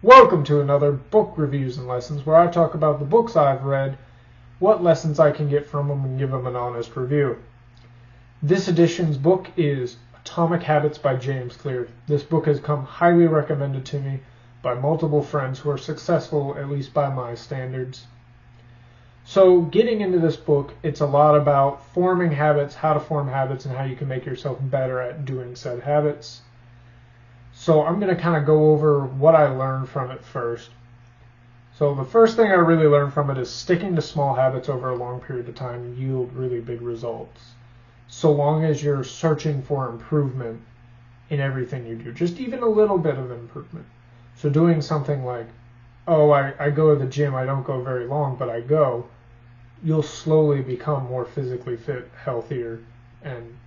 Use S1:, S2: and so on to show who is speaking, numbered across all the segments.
S1: Welcome to another Book Reviews and Lessons, where I talk about the books I've read, what lessons I can get from them, and give them an honest review. This edition's book is Atomic Habits by James Clear. This book has come highly recommended to me by multiple friends who are successful, at least by my standards. So getting into this book, it's a lot about forming habits, how to form habits, and how you can make yourself better at doing said habits. So I'm going to kind of go over what I learned from it first. So the first thing I really learned from it is sticking to small habits over a long period of time yield really big results. So long as you're searching for improvement in everything you do, just even a little bit of improvement. So doing something like, I go to the gym, I don't go very long, but I go, you'll slowly become more physically fit, healthier, and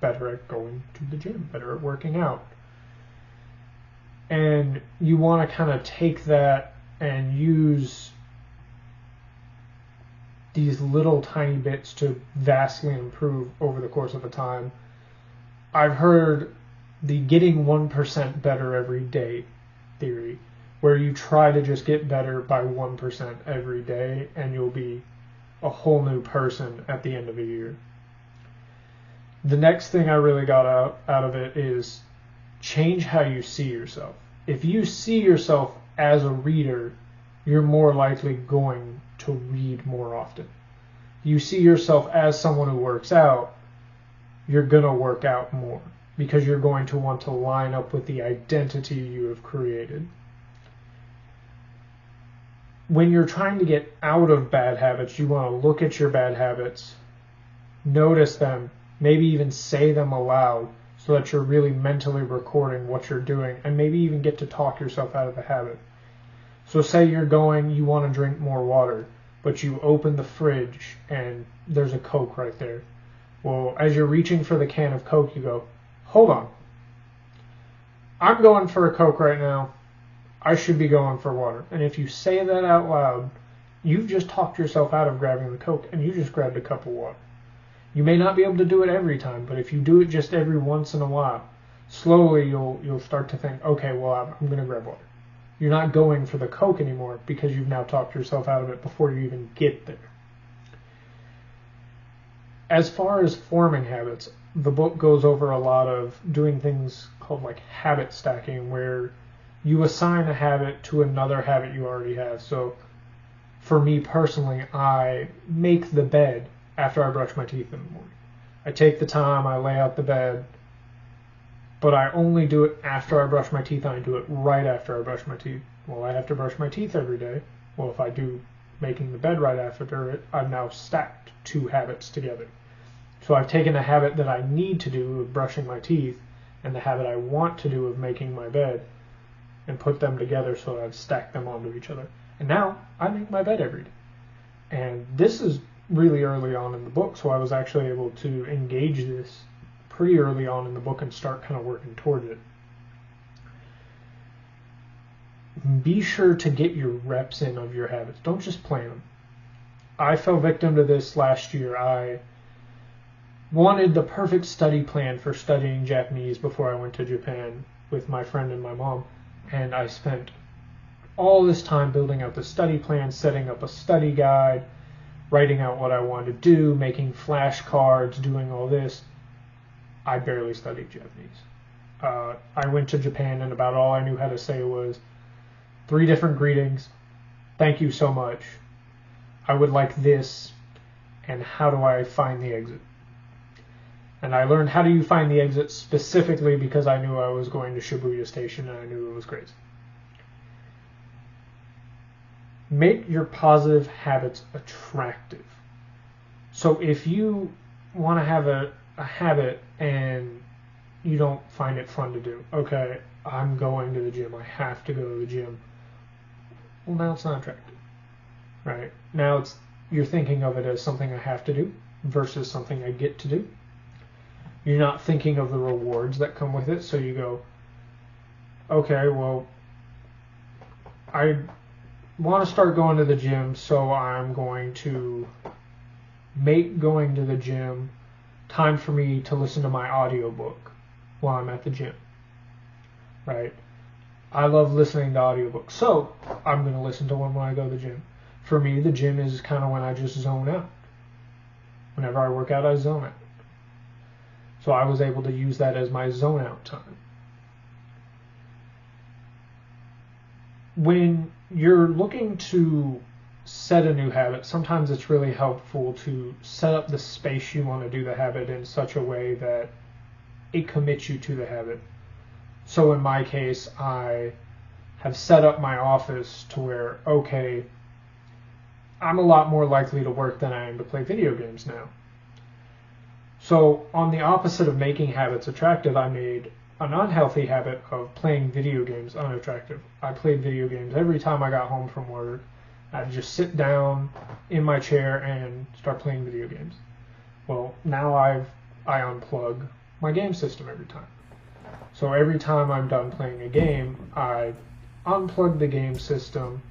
S1: better at going to the gym, better at working out. And you want to kind of take that and use these little tiny bits to vastly improve over the course of a time. I've heard the getting 1% better every day theory, where you try to just get better by 1% every day and you'll be a whole new person at the end of a year. The next thing I really got out of it is change how you see yourself. If you see yourself as a reader, you're more likely going to read more often. If you see yourself as someone who works out, you're going to work out more because you're going to want to line up with the identity you have created. When you're trying to get out of bad habits, you want to look at your bad habits, notice them, maybe even say them aloud so that you're really mentally recording what you're doing, and maybe even get to talk yourself out of the habit. So say you want to drink more water, but you open the fridge and there's a Coke right there. Well, as you're reaching for the can of Coke, you go, hold on. I'm going for a Coke right now. I should be going for water. And if you say that out loud, you've just talked yourself out of grabbing the Coke and you just grabbed a cup of water. You may not be able to do it every time, but if you do it just every once in a while, slowly you'll start to think, okay, well, I'm going to grab water. You're not going for the Coke anymore because you've now talked yourself out of it before you even get there. As far as forming habits, the book goes over a lot of doing things called like habit stacking, where you assign a habit to another habit you already have. So for me personally, I make the bed after I brush my teeth in the morning. I take the time, I lay out the bed, but I only do it after I brush my teeth, and I do it right after I brush my teeth. Well, I have to brush my teeth every day. Well, if I do making the bed right after it, I've now stacked two habits together. So I've taken a habit that I need to do of brushing my teeth and the habit I want to do of making my bed and put them together so that I've stacked them onto each other. And now I make my bed every day. And this is really early on in the book, so I was actually able to engage this pretty early on in the book and start kind of working towards it. Be sure to get your reps in of your habits. Don't just plan them. I fell victim to this last year. I wanted the perfect study plan for studying Japanese before I went to Japan with my friend and my mom, and I spent all this time building out the study plan, setting up a study guide, writing out what I wanted to do, making flashcards, doing all this. I barely studied Japanese. I went to Japan and about all I knew how to say was 3 different greetings. Thank you so much. I would like this. And how do I find the exit? And I learned how do you find the exit specifically because I knew I was going to Shibuya Station and I knew it was crazy. Make your positive habits attractive. So if you want to have a habit and you don't find it fun to do, okay, I'm going to the gym, I have to go to the gym. Well, now it's not attractive, right? Now you're thinking of it as something I have to do versus something I get to do. You're not thinking of the rewards that come with it, so you go, okay, well, I want to start going to the gym, so I'm going to make going to the gym time for me to listen to my audiobook while I'm at the gym, right? I love listening to audiobooks, so I'm going to listen to one when I go to the gym. For me, the gym is kind of when I just zone out. Whenever I work out, I zone out. So I was able to use that as my zone out time. When you're looking to set a new habit, sometimes it's really helpful to set up the space you want to do the habit in such a way that it commits you to the habit. So in my case, I have set up my office to where, okay, I'm a lot more likely to work than I am to play video games now. So on the opposite of making habits attractive, I made an unhealthy habit of playing video games unattractive. I played video games every time I got home from work. I'd just sit down in my chair and start playing video games. Well, now I unplug my game system every time. So every time I'm done playing a game, I unplug the game system,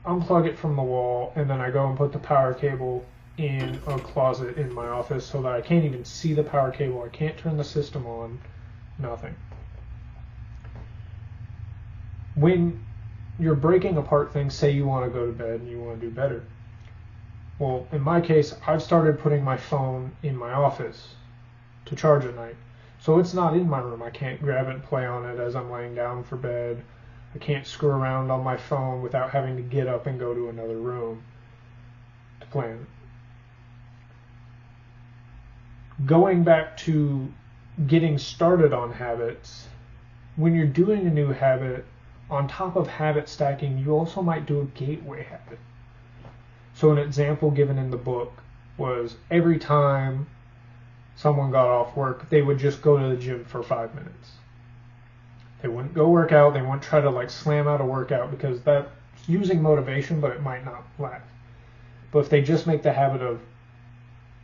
S1: unplug it from the wall, and then I go and put the power cable in a closet in my office so that I can't even see the power cable. I can't turn the system on, nothing. When you're breaking apart things, say you want to go to bed and you want to do better. Well, in my case, I've started putting my phone in my office to charge at night. So it's not in my room. I can't grab it and play on it as I'm laying down for bed. I can't screw around on my phone without having to get up and go to another room to play on it. Going back to getting started on habits, when you're doing a new habit, on top of habit stacking, you also might do a gateway habit. So an example given in the book was every time someone got off work, they would just go to the gym for 5 minutes. They wouldn't go work out. They wouldn't try to slam out a workout because that's using motivation, but it might not last. But if they just make the habit of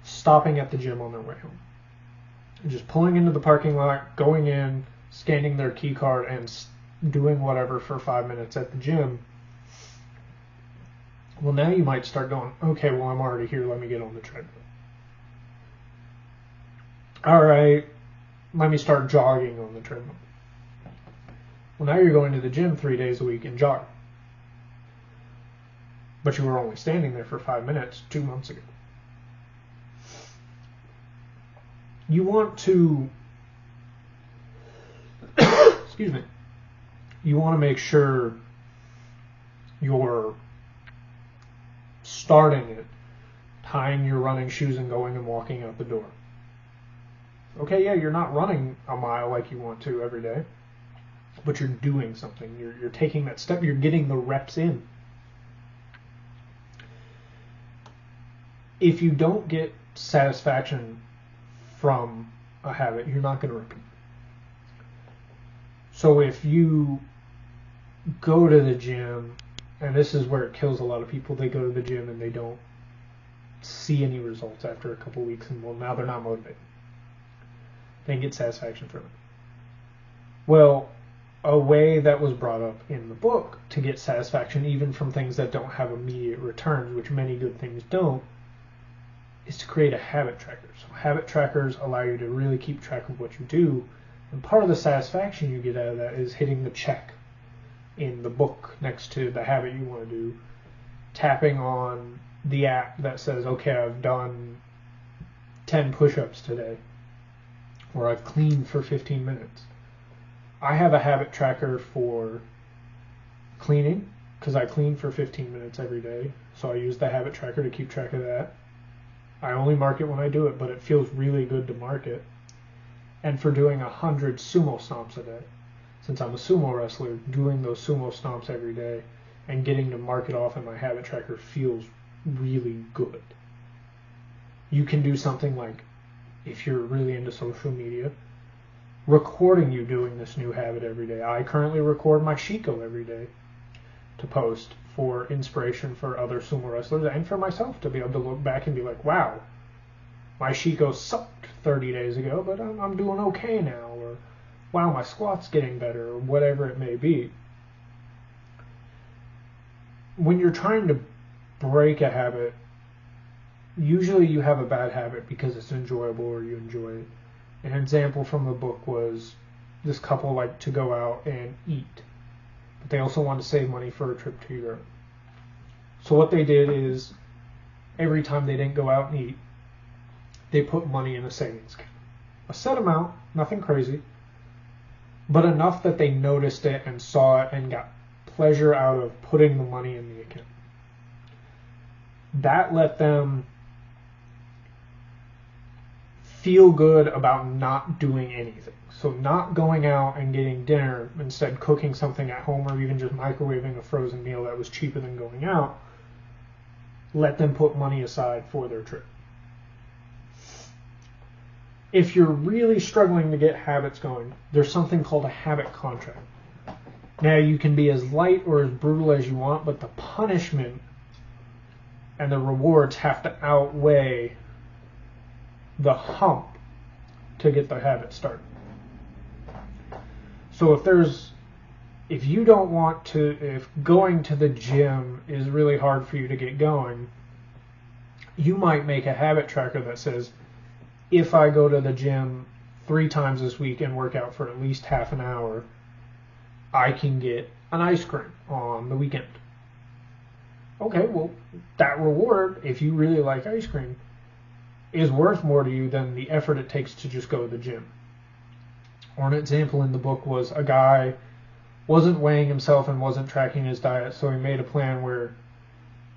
S1: stopping at the gym on their way home, just pulling into the parking lot, going in, scanning their key card, and doing whatever for 5 minutes at the gym, well, now you might start going, okay, well, I'm already here. Let me get on the treadmill. All right, let me start jogging on the treadmill. Well, now you're going to the gym 3 days a week and jog. But you were only standing there for 5 minutes 2 months ago. You want to, excuse me, you want to make sure you're starting it, tying your running shoes and going and walking out the door. Okay, yeah, you're not running a mile like you want to every day, but you're doing something. You're taking that step. You're getting the reps in. If you don't get satisfaction from a habit, you're not going to repeat. So if you go to the gym, and this is where it kills a lot of people, they go to the gym and they don't see any results after a couple weeks, and well, now they're not motivated. They get satisfaction from it. Well, a way that was brought up in the book to get satisfaction even from things that don't have immediate returns, which many good things don't, is to create a habit tracker. So habit trackers allow you to really keep track of what you do, and part of the satisfaction you get out of that is hitting the check in the book next to the habit you want to do, tapping on the app that says, okay, I've done 10 push-ups today, or I've cleaned for 15 minutes. I have a habit tracker for cleaning, because I clean for 15 minutes every day, so I use the habit tracker to keep track of that. I only mark it when I do it, but it feels really good to mark it. And for doing 100 sumo stomps a day, since I'm a sumo wrestler, doing those sumo stomps every day and getting to mark it off in my habit tracker feels really good. You can do something like, if you're really into social media, recording you doing this new habit every day. I currently record my Shiko every day to post for inspiration for other sumo wrestlers and for myself to be able to look back and be like, wow, my Shiko sucked 30 days ago, but I'm doing okay now, or wow, my squat's getting better, or whatever it may be. When you're trying to break a habit, usually you have a bad habit because it's enjoyable or you enjoy it. An example from the book was this couple liked to go out and eat. but they also wanted to save money for a trip to Europe. So what they did is, every time they didn't go out and eat, they put money in a savings account. A set amount, nothing crazy, but enough that they noticed it and saw it and got pleasure out of putting the money in the account. That let them feel good about not doing anything. So not going out and getting dinner, instead cooking something at home, or even just microwaving a frozen meal that was cheaper than going out, let them put money aside for their trip. If you're really struggling to get habits going, there's something called a habit contract. Now, you can be as light or as brutal as you want, but the punishment and the rewards have to outweigh the hump to get the habit started. So if you don't want to, if going to the gym is really hard for you to get going, you might make a habit tracker that says, if I go to the gym 3 times this week and work out for at least half an hour, I can get an ice cream on the weekend. Okay, well, that reward, if you really like ice cream, is worth more to you than the effort it takes to just go to the gym. Or an example in the book was a guy wasn't weighing himself and wasn't tracking his diet, so he made a plan where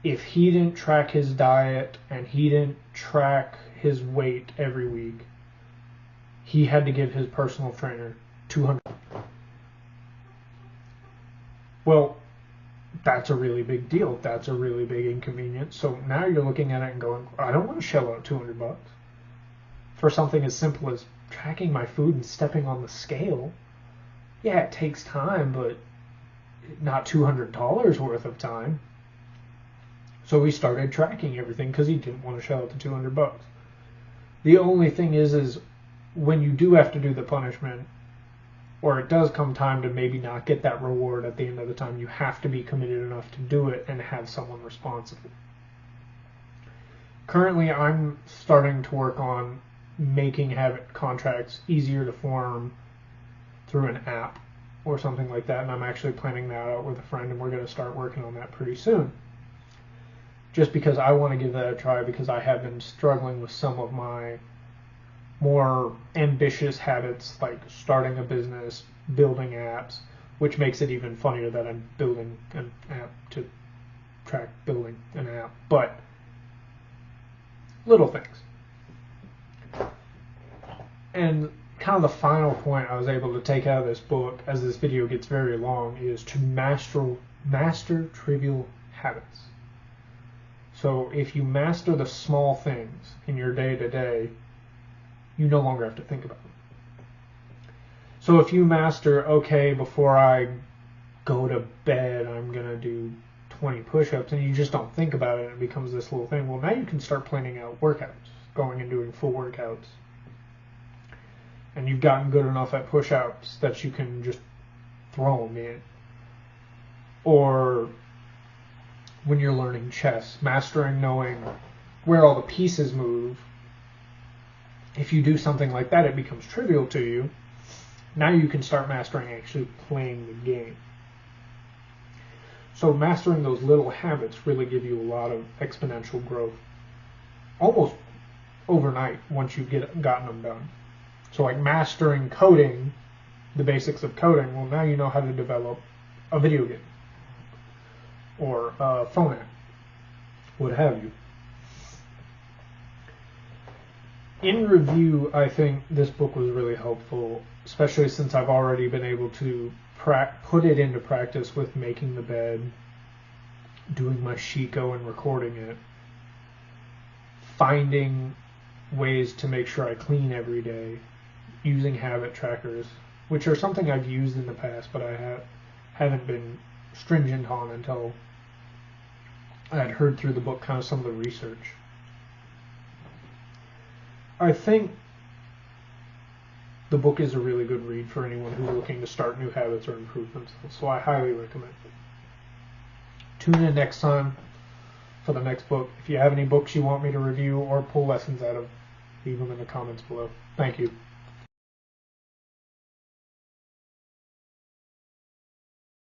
S1: if he didn't track his diet and he didn't track his weight every week, he had to give his personal trainer $200. Well, that's a really big deal. That's a really big inconvenience. So now you're looking at it and going, I don't want to shell out $200 for something as simple as tracking my food and stepping on the scale. Yeah, it takes time, but not $200 worth of time. So we started tracking everything because he didn't want to shell out the $200. The only thing is when you do have to do the punishment, or it does come time to maybe not get that reward at the end of the time, you have to be committed enough to do it and have someone responsible. Currently, I'm starting to work on making habit contracts easier to form through an app or something like that, and I'm actually planning that out with a friend, and we're going to start working on that pretty soon. Just because I want to give that a try, because I have been struggling with some of my more ambitious habits, like starting a business, building apps, which makes it even funnier that I'm building an app to track building an app. But little things. And kind of the final point I was able to take out of this book, as this video gets very long, is to master trivial habits. So if you master the small things in your day-to-day, you no longer have to think about them. So if you master, okay, before I go to bed, I'm going to do 20 push-ups, and you just don't think about it, and it becomes this little thing, well, now you can start planning out workouts, going and doing full workouts. And you've gotten good enough at push-ups that you can just throw them in. Or when you're learning chess, mastering knowing where all the pieces move. If you do something like that, it becomes trivial to you. Now you can start mastering actually playing the game. So mastering those little habits really give you a lot of exponential growth, almost overnight once you've gotten them done. So like mastering coding, the basics of coding, well, now you know how to develop a video game or a phone app, what have you. In review, I think this book was really helpful, especially since I've already been able to put it into practice with making the bed, doing my Shiko and recording it, finding ways to make sure I clean every day, using habit trackers, which are something I've used in the past, but I haven't been stringent on until I had heard through the book kind of some of the research. I think the book is a really good read for anyone who's looking to start new habits or improve themselves, so I highly recommend it. Tune in next time for the next book. If you have any books you want me to review or pull lessons out of, leave them in the comments below. Thank you.